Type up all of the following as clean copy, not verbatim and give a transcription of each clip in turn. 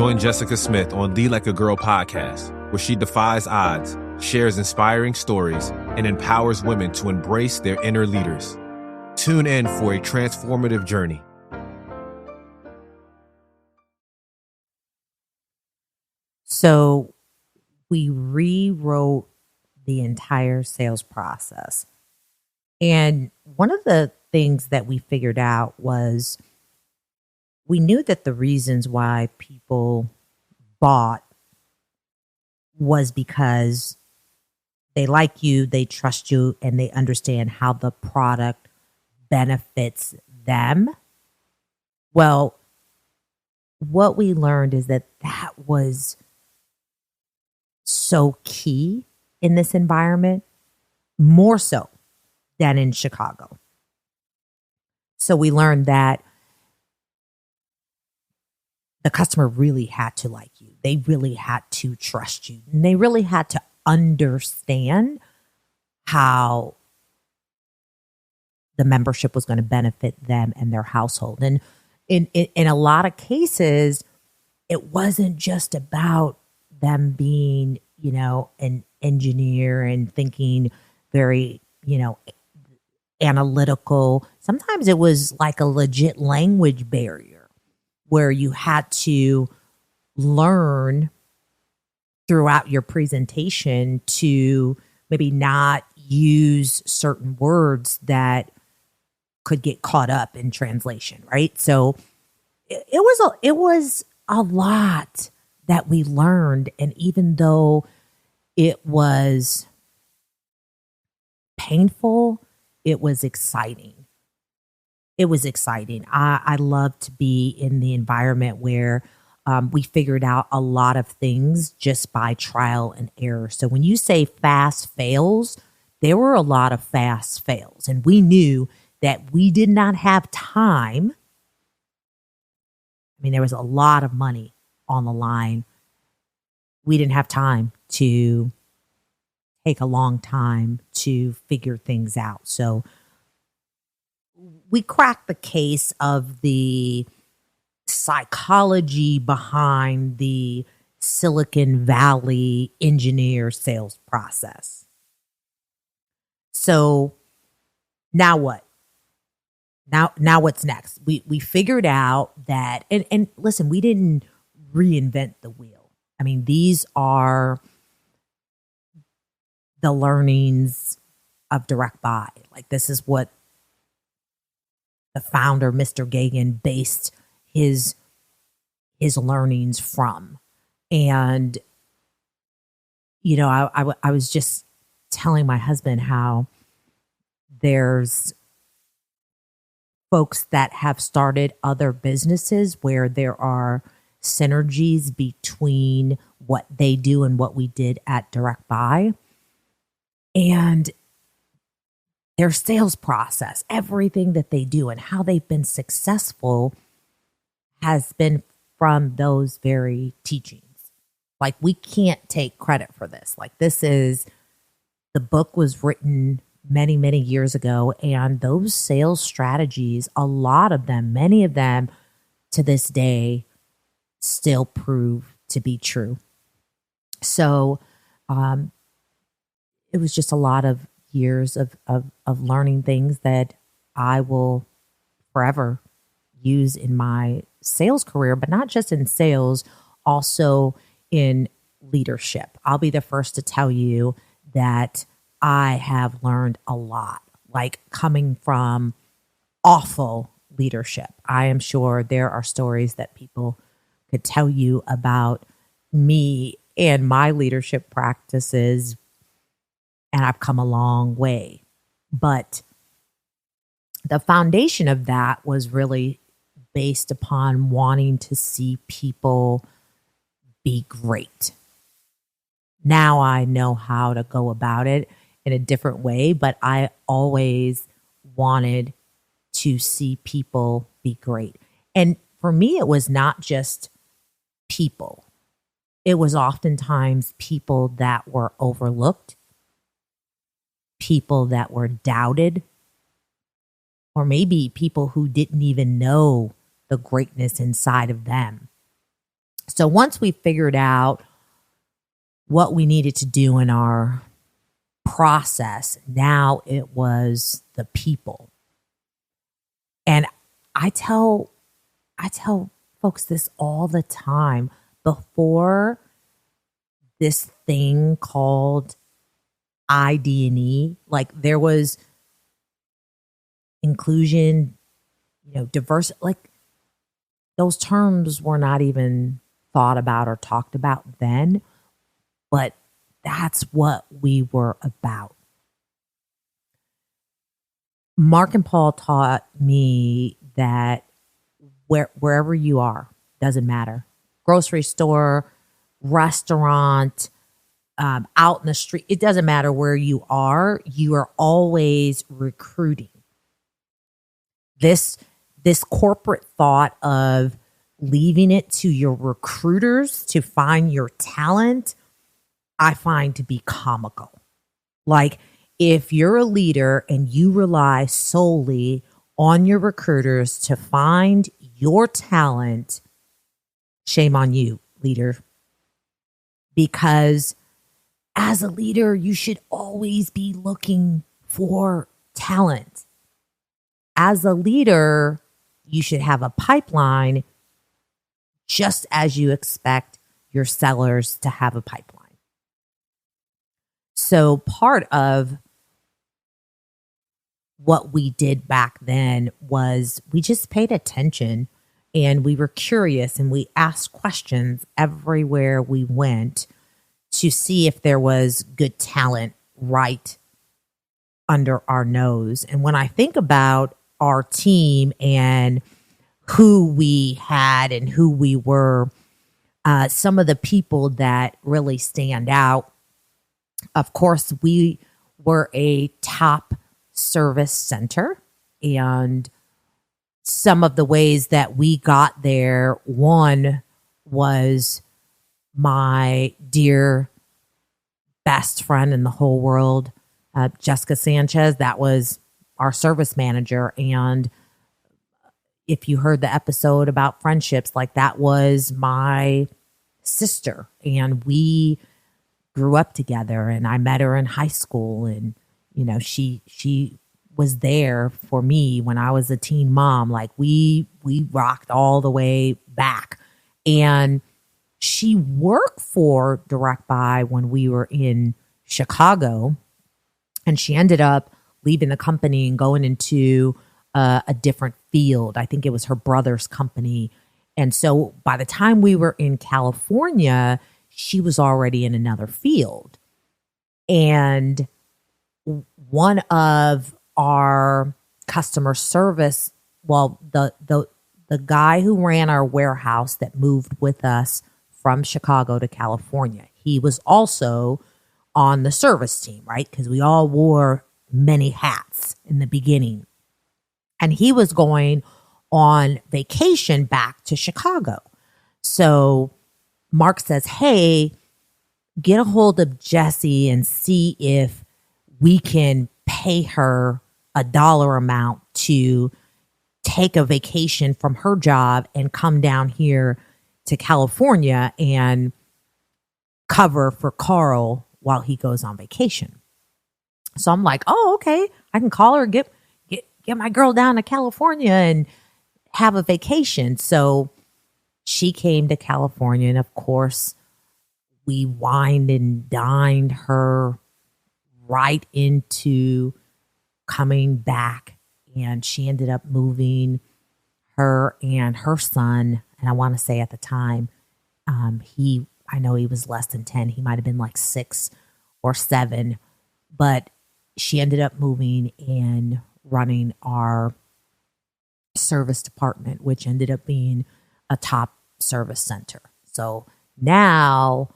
Join Jessica Smith on Lead Like a Girl podcast, where she defies odds, shares inspiring stories, and empowers women to embrace their inner leaders. Tune in for a transformative journey. So we rewrote the entire sales process. And one of the things that we figured out was we knew that the reasons why people bought was because they like you, they trust you, and they understand how the product benefits them. Well, what we learned is that that was so key in this environment, more so than in Chicago. So we learned that the customer really had to like you. They really had to trust you. And they really had to understand how the membership was going to benefit them and their household. And in a lot of cases, it wasn't just about them being, an engineer and thinking very, analytical. Sometimes it was like a legit language barrier where you had to learn throughout your presentation to maybe not use certain words that could get caught up in translation, right? So it was a lot that we learned. And even though it was painful, it was exciting. It was exciting. I love to be in the environment where we figured out a lot of things just by trial and error. So when you say fast fails, there were a lot of fast fails. And we knew that we did not have time. I mean, there was a lot of money on the line. We didn't have time to take a long time to figure things out. So we cracked the case of the psychology behind the Silicon Valley engineer sales process. So now what? Now what's next? We figured out that, and listen, we didn't reinvent the wheel. I mean, these are the learnings of direct buy. Like, this is what the founder, Mr. Gagan, based his learnings from. And, I was just telling my husband how there's folks that have started other businesses where there are synergies between what they do and what we did at Direct Buy. And their sales process, everything that they do and how they've been successful has been from those very teachings. Like, we can't take credit for this. Like, the book was written many, many years ago, and those sales strategies, a lot of them, many of them to this day still prove to be true. So it was just a lot of years of learning things that I will forever use in my sales career, but not just in sales, also in leadership. I'll be the first to tell you that I have learned a lot, like coming from awful leadership. I am sure there are stories that people could tell you about me and my leadership practices, and I've come a long way. But the foundation of that was really based upon wanting to see people be great. Now I know how to go about it in a different way, but I always wanted to see people be great. And for me, it was not just people. It was oftentimes people that were overlooked, people that were doubted, or maybe people who didn't even know the greatness inside of them. So once we figured out what we needed to do in our process, now it was the people. And I tell folks this all the time. Before this thing called ID&E, like there was inclusion, diverse, like those terms were not even thought about or talked about then, but that's what we were about. Mark and Paul taught me that wherever you are, doesn't matter. Grocery store, restaurant, out in the street, it doesn't matter where you are always recruiting. This corporate thought of leaving it to your recruiters to find your talent, I find to be comical. Like, if you're a leader and you rely solely on your recruiters to find your talent, shame on you, leader. Because as a leader, you should always be looking for talent. As a leader, you should have a pipeline just as you expect your sellers to have a pipeline. So part of what we did back then was we just paid attention and we were curious and we asked questions everywhere we went to see if there was good talent right under our nose. And when I think about our team and who we had and who we were, some of the people that really stand out, of course, we were a top service center, and some of the ways that we got there, one was my dear best friend in the whole world, Jessica Sanchez. That was our service manager. And if you heard the episode about friendships, like that was my sister, and we grew up together, and I met her in high school, and she was there for me when I was a teen mom. Like we rocked all the way back. And she worked for Direct Buy when we were in Chicago, and she ended up leaving the company and going into a different field. I think it was her brother's company. And so by the time we were in California, she was already in another field. And one of our customer service, the guy who ran our warehouse that moved with us from Chicago to California, he was also on the service team, right? Because we all wore many hats in the beginning. And he was going on vacation back to Chicago. So Mark says, hey, get a hold of Jessie and see if we can pay her a dollar amount to take a vacation from her job and come down here to California and cover for Carl while he goes on vacation. So I'm like, oh, okay, I can call her, get my girl down to California and have a vacation. So she came to California, and of course, we wined and dined her right into coming back. And she ended up moving, her and her son. And I want to say at the time, I know he was less than 10. He might have been like 6 or 7. But she ended up moving and running our service department, which ended up being a top service center. So now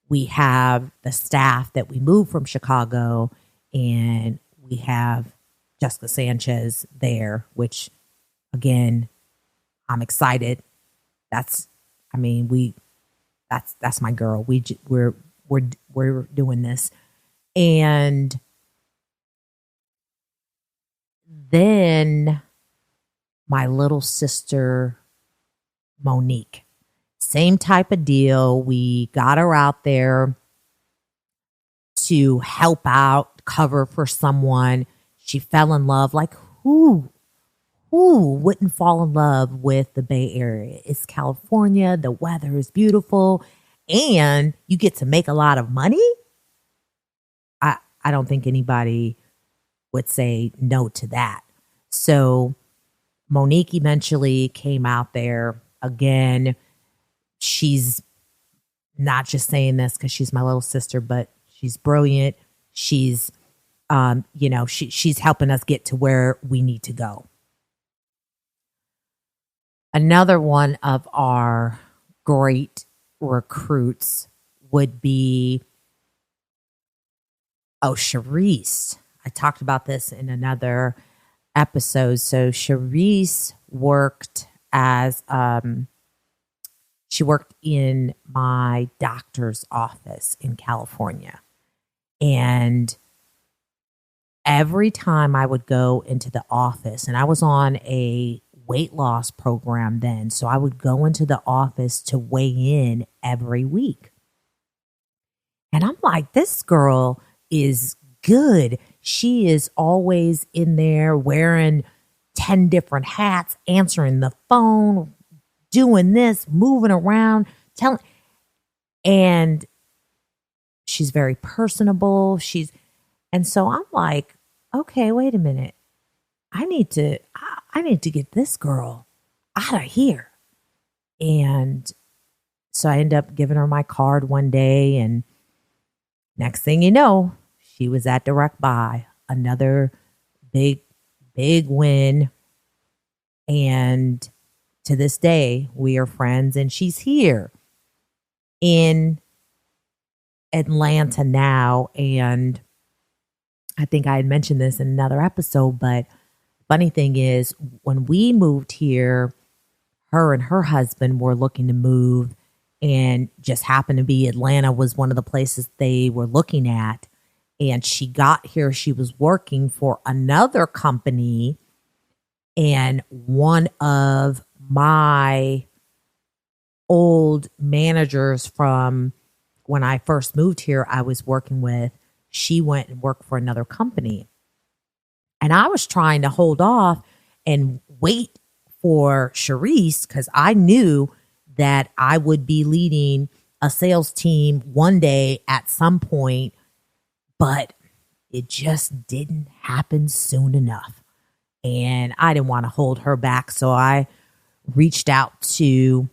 we have the staff that we moved from Chicago, and we have Jessica Sanchez there, which again, I'm excited. That's my girl. We're doing this. And then my little sister, Monique, Same type of deal. We got her out there to help out, cover for someone. She fell in love. Like who wouldn't fall in love with the Bay Area? It's California. The weather is beautiful and you get to make a lot of money. I don't think anybody would say no to that. So Monique eventually came out there again. She's not just saying this because she's my little sister, but she's brilliant. She's, she's helping us get to where we need to go. Another one of our great recruits would be, Charisse. I talked about this in another episode. So Charisse worked she worked in my doctor's office in California. And every time I would go into the office, and I was on a weight loss program then, so I would go into the office to weigh in every week. And I'm like, this girl is good. She is always in there wearing 10 different hats, answering the phone, doing this, moving around, and she's very personable. And so I'm like, okay, wait a minute. I need to get this girl out of here. And so I ended up giving her my card one day, and next thing you know, she was at Direct Buy, another big win. And to this day, we are friends, and she's here in Atlanta now. And I think I had mentioned this in another episode, but funny thing is, when we moved here, her and her husband were looking to move, and just happened to be Atlanta was one of the places they were looking at. And she got here, she was working for another company, and one of my old managers from when I first moved here, I was working with, she went and worked for another company. And I was trying to hold off and wait for Charisse because I knew that I would be leading a sales team one day at some point, but it just didn't happen soon enough. And I didn't want to hold her back. So I reached out to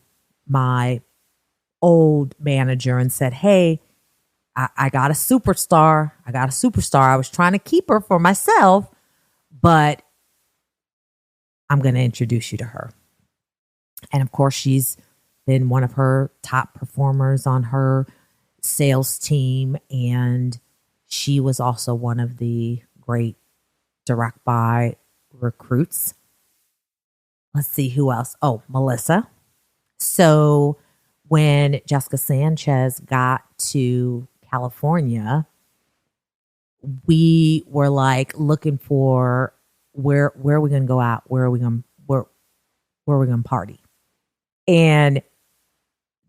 my old manager and said, hey, I got a superstar. I was trying to keep her for myself, but I'm going to introduce you to her. And of course, she's been one of her top performers on her sales team. And she was also one of the great Direct Buy recruits. Let's see who else. Oh, Melissa. So when Jessica Sanchez got to California, we were like looking for where are we going to go out? Where are we going to party? And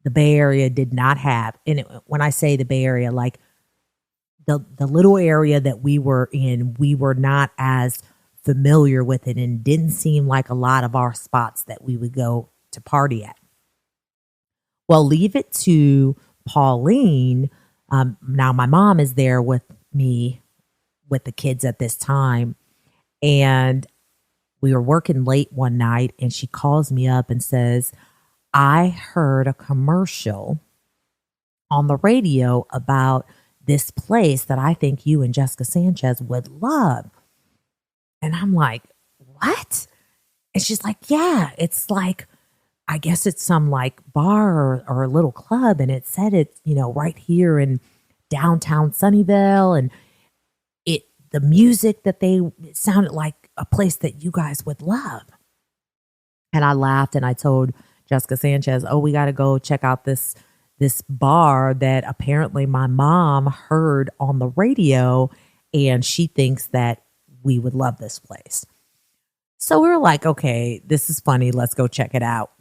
the Bay Area did not have, and when I say the Bay Area, like the little area that we were in, we were not as familiar with it, and didn't seem like a lot of our spots that we would go to party at. Well, leave it to Pauline. Now my mom is there with me with the kids at this time, and we were working late one night, and she calls me up and says, I heard a commercial on the radio about this place that I think you and Jessica Sanchez would love. And I'm like, what? And she's like, yeah, it's like, I guess it's some like bar or a little club. And it said it's, right here in downtown Sunnyvale. And the music that it sounded like a place that you guys would love. And I laughed and I told Jessica Sanchez, oh, we got to go check out this bar that apparently my mom heard on the radio, and she thinks that we would love this place. So we were like, okay, this is funny. Let's go check it out.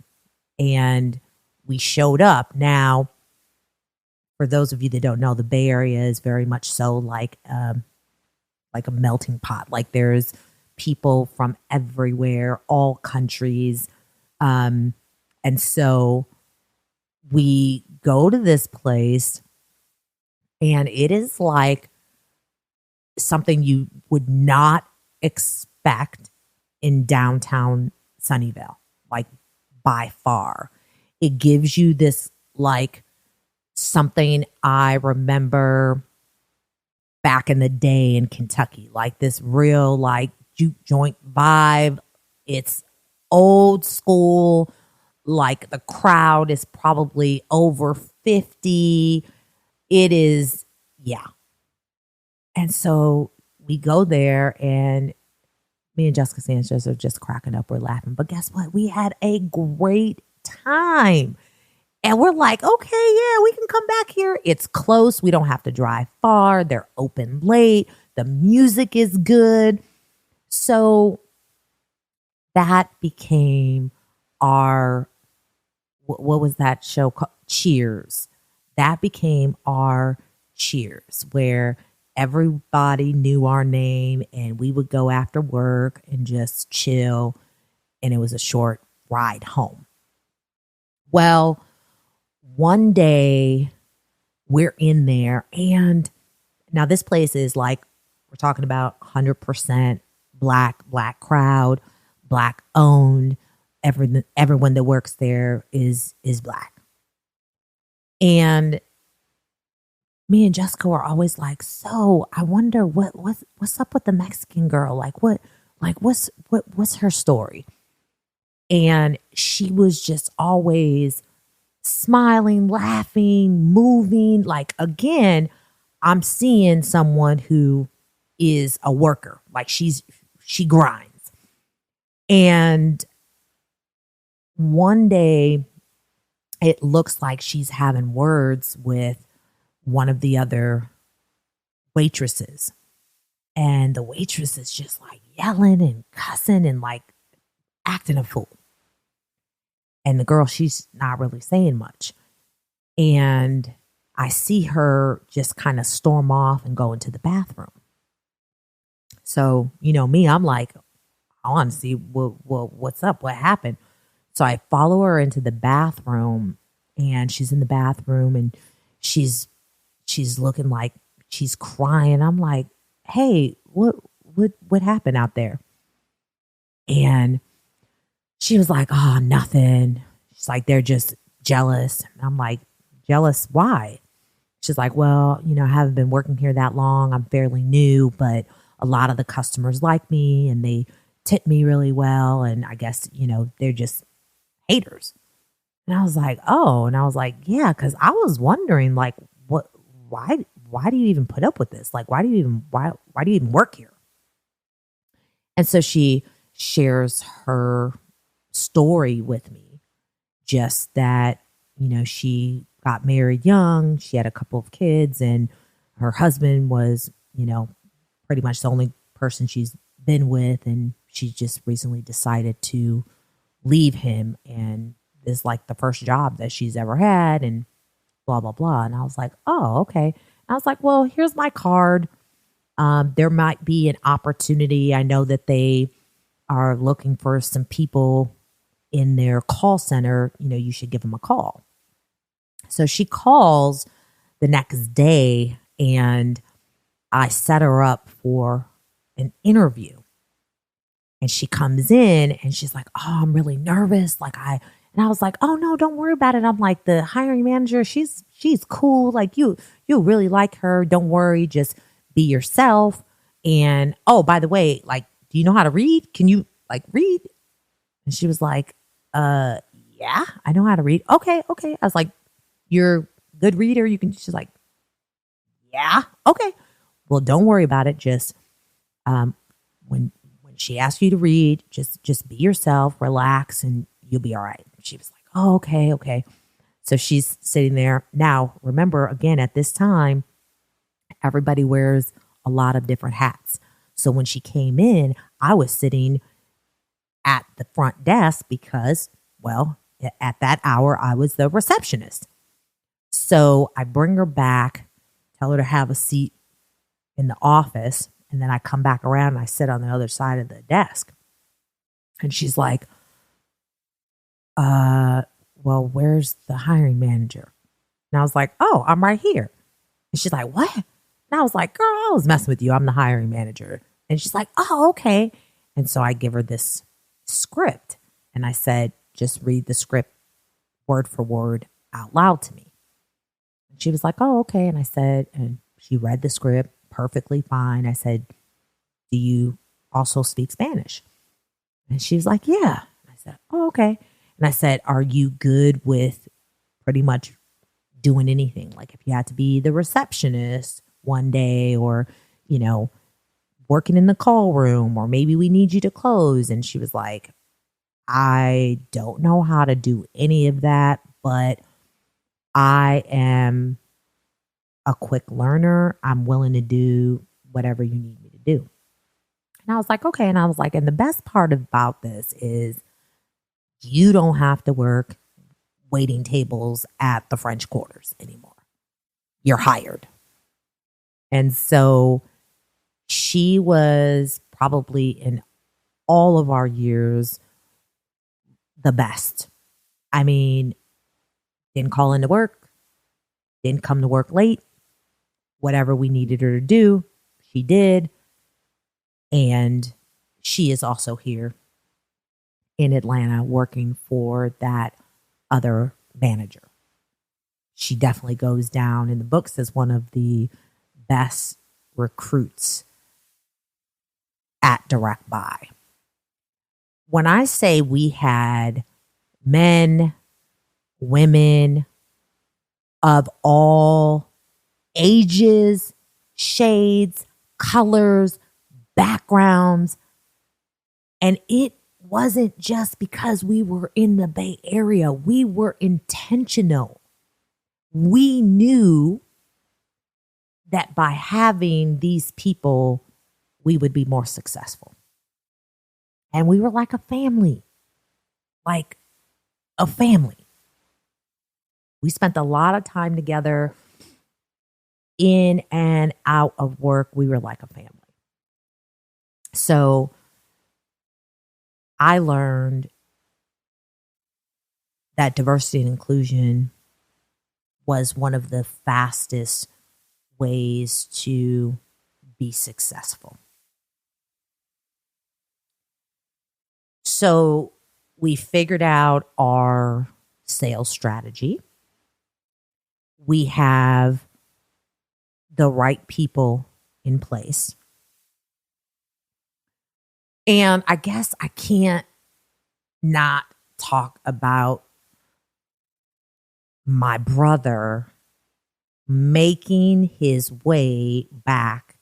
And we showed up. Now, for those of you that don't know, the Bay Area is very much so like a melting pot. Like there's people from everywhere, all countries. And so we go to this place, and it is like something you would not expect in downtown Sunnyvale, like by far. It gives you this like something I remember back in the day in Kentucky, like this real like juke joint vibe. It's old school, like the crowd is probably over 50. It is, yeah. And so we go there, and me and Jessica Sanchez are just cracking up. We're laughing. But guess what? We had a great time. And we're like, okay, yeah, we can come back here. It's close. We don't have to drive far. They're open late. The music is good. So that became our, what was that show called? Cheers. That became our Cheers, where everybody knew our name, and we would go after work and just chill. And it was a short ride home. Well, one day we're in there, and now this place is like, we're talking about 100% black crowd, black owned. Everyone that works there is black. And me and Jessica were always like, so I wonder what's up with the Mexican girl? What's her story? And she was just always smiling, laughing, moving. Like, again, I'm seeing someone who is a worker. Like she grinds. And one day it looks like she's having words with one of the other waitresses. And the waitress is just like yelling and cussing and like acting a fool. And the girl, she's not really saying much. And I see her just kind of storm off and go into the bathroom. So, you know me, I'm like, I want to see what's up, what happened. So I follow her into the bathroom, and she's in the bathroom, and she's looking like she's crying. I'm like, hey, what happened out there? And she was like, oh, nothing. She's like, they're just jealous. And I'm like, jealous? Why? She's like, well, you know, I haven't been working here that long. I'm fairly new, but a lot of the customers like me, and they tip me really well. And I guess, you know, they're just haters. And I was like, oh, and I was like, yeah, because I was wondering, like, why do you even put up with this? Like, why do you even work here? And so she shares her story with me, just that, you know, she got married young, she had a couple of kids, and her husband was, you know, pretty much the only person she's been with, and she just recently decided to leave him, and this is like the first job that she's ever had, and blah blah blah. And I was like, oh, okay. And I was like, well, here's my card. There might be an opportunity. I know that they are looking for some people in their call center. You know, you should give them a call. So she calls the next day, and I set her up for an interview. And she comes in, and she's like, oh, I'm really nervous. And I was like, oh no, don't worry about it. I'm like, the hiring manager, she's cool. Like you'll really like her. Don't worry. Just be yourself. And oh, by the way, like, do you know how to read? Can you like read? And she was like, yeah, I know how to read. Okay. I was like, you're a good reader. She's like, yeah, okay. Well, don't worry about it. Just, when she asks you to read, just be yourself, relax, and you'll be all right. She was like, oh, okay. So she's sitting there. Now, remember, again, at this time, everybody wears a lot of different hats. So when she came in, I was sitting at the front desk because, well, at that hour, I was the receptionist. So I bring her back, tell her to have a seat in the office. And then I come back around and I sit on the other side of the desk. And she's like, well, where's the hiring manager? And I was like, oh, I'm right here. And she's like, what? And I was like, girl, I was messing with you. I'm the hiring manager. And she's like, oh, okay. And so I give her this script. And I said, just read the script word for word out loud to me. And she was like, oh, okay. And I said, and she read the script perfectly fine. I said, do you also speak Spanish? And she was like, yeah. I said, oh, okay. And I said, are you good with pretty much doing anything? Like if you had to be the receptionist one day, or, you know, working in the call room, or maybe we need you to close. And she was like, I don't know how to do any of that, but I am a quick learner. I'm willing to do whatever you need me to do. And I was like, okay. And I was like, and the best part about this is you don't have to work waiting tables at the French Quarters anymore. You're hired. And so she was probably in all of our years the best. I mean, didn't call into work, didn't come to work late. Whatever we needed her to do, she did. And she is also here in Atlanta working for that other manager. She definitely goes down in the books as one of the best recruits at Direct Buy. When I say we had men, women of all ages, shades, colors, backgrounds, and it wasn't just because we were in the Bay Area. We were intentional. We knew that by having these people, we would be more successful. And we were like a family, like a family. We spent a lot of time together in and out of work. We were like a family. So I learned that diversity and inclusion was one of the fastest ways to be successful. So we figured out our sales strategy. We have the right people in place. And I guess I can't not talk about my brother making his way back,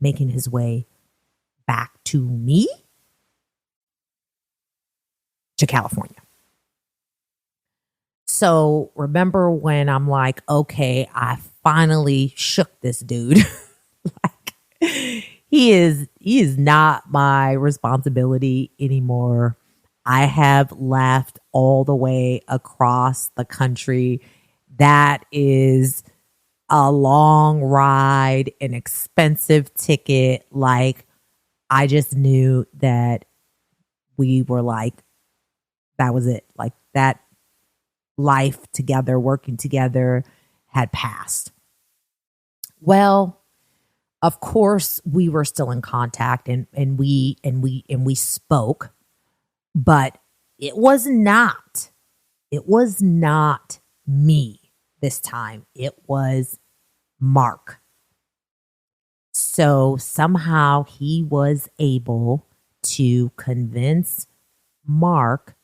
making his way back to me, to California. So remember when I'm like, okay, I finally shook this dude. Like, he is not my responsibility anymore. I have left all the way across the country. That is a long ride, an expensive ticket. Like, I just knew that we were like, that was it. Like, that life together, working together had passed. Well, of course, we were still in contact and we spoke, but it was not me this time. It was Mark. So somehow he was able to convince Mark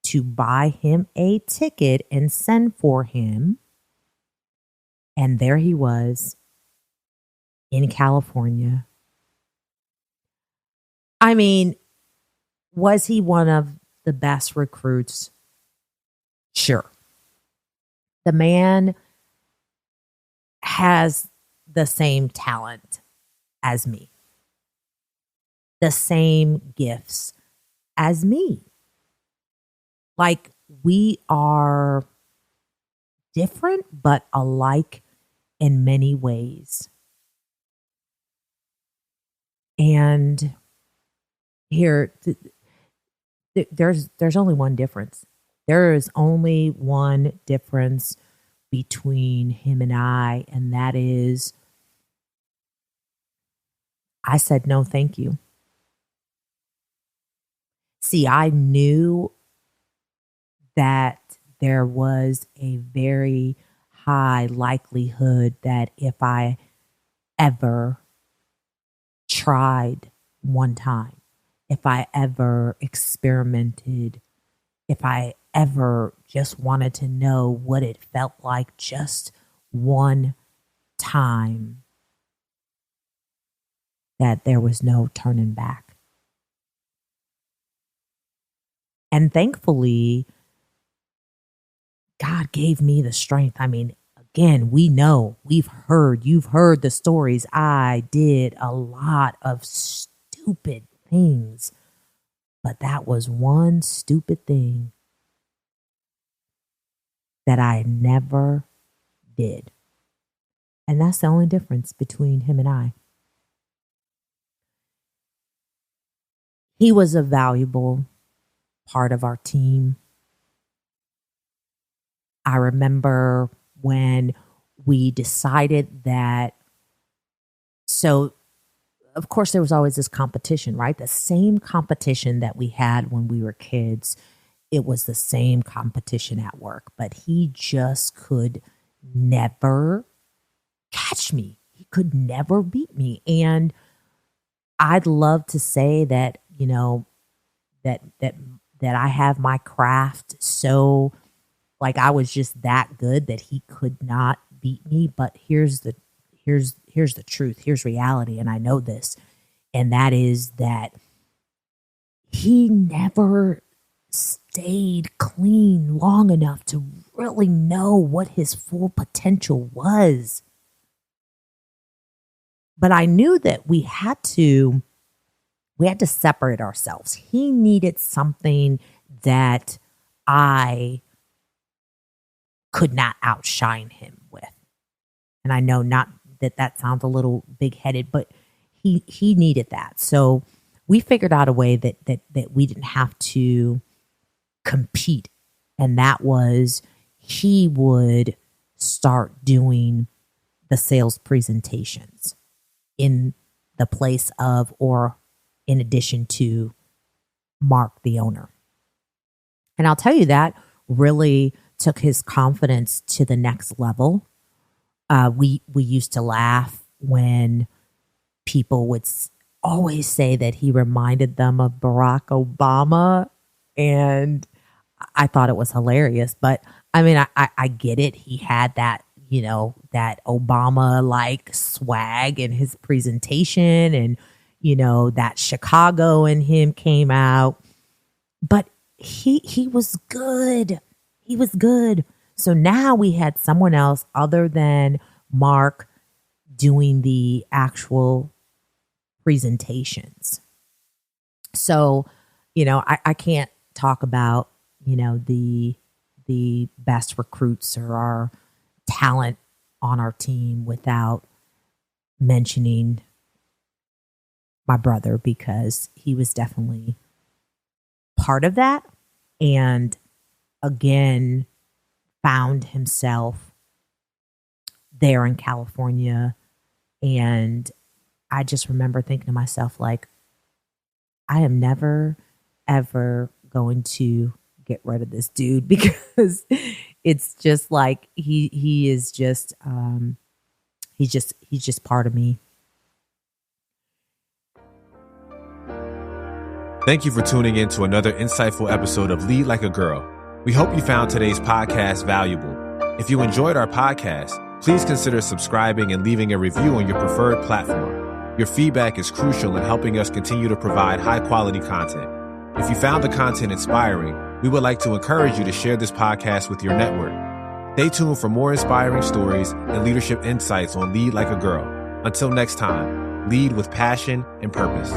to buy him a ticket and send for him. And there he was in California. I mean, was he one of the best recruits? Sure. The man has the same talent as me, the same gifts as me. Like we are different, but alike in many ways. And here, there's only one difference. There is only one difference between him and I, and that is I said no, thank you. See, I knew that there was a very high likelihood that if I ever tried one time, if I ever experimented, if I ever just wanted to know what it felt like just one time, that there was no turning back. And thankfully, God gave me the strength. I mean, again, you've heard the stories. I did a lot of stupid things, but that was one stupid thing that I never did. And that's the only difference between him and I. He was a valuable part of our team. I remember when we decided that, so of course there was always this competition, right? The same competition that we had when we were kids. It was the same competition at work, but he just could never catch me. He could never beat me. And I'd love to say that, that I have my craft so like I was just that good that he could not beat me. But here's the truth. Here's reality. And I know this. And that is that he never stayed clean long enough to really know what his full potential was. But I knew that we had to separate ourselves. He needed something that I could not outshine him with. And I know not that sounds a little big-headed, but he needed that. So we figured out a way that we didn't have to compete. And that was he would start doing the sales presentations in the place of or in addition to Mark, the owner. And I'll tell you that really took his confidence to the next level. We used to laugh when people would always say that he reminded them of Barack Obama. And I thought it was hilarious. But I mean, I get it. He had that, that Obama-like swag in his presentation and, that Chicago in him came out. But he was good. He was good. So now we had someone else other than Mark doing the actual presentations. So, I can't talk about, the best recruits or our talent on our team without mentioning my brother, because he was definitely part of that. And again, found himself there in California. And I just remember thinking to myself, like, I am never, ever going to get rid of this dude, because it's just like he is just he's just part of me. Thank you for tuning in to another insightful episode of Lead Like a Girl. We hope you found today's podcast valuable. If you enjoyed our podcast, please consider subscribing and leaving a review on your preferred platform. Your feedback is crucial in helping us continue to provide high-quality content. If you found the content inspiring, we would like to encourage you to share this podcast with your network. Stay tuned for more inspiring stories and leadership insights on Lead Like a Girl. Until next time, lead with passion and purpose.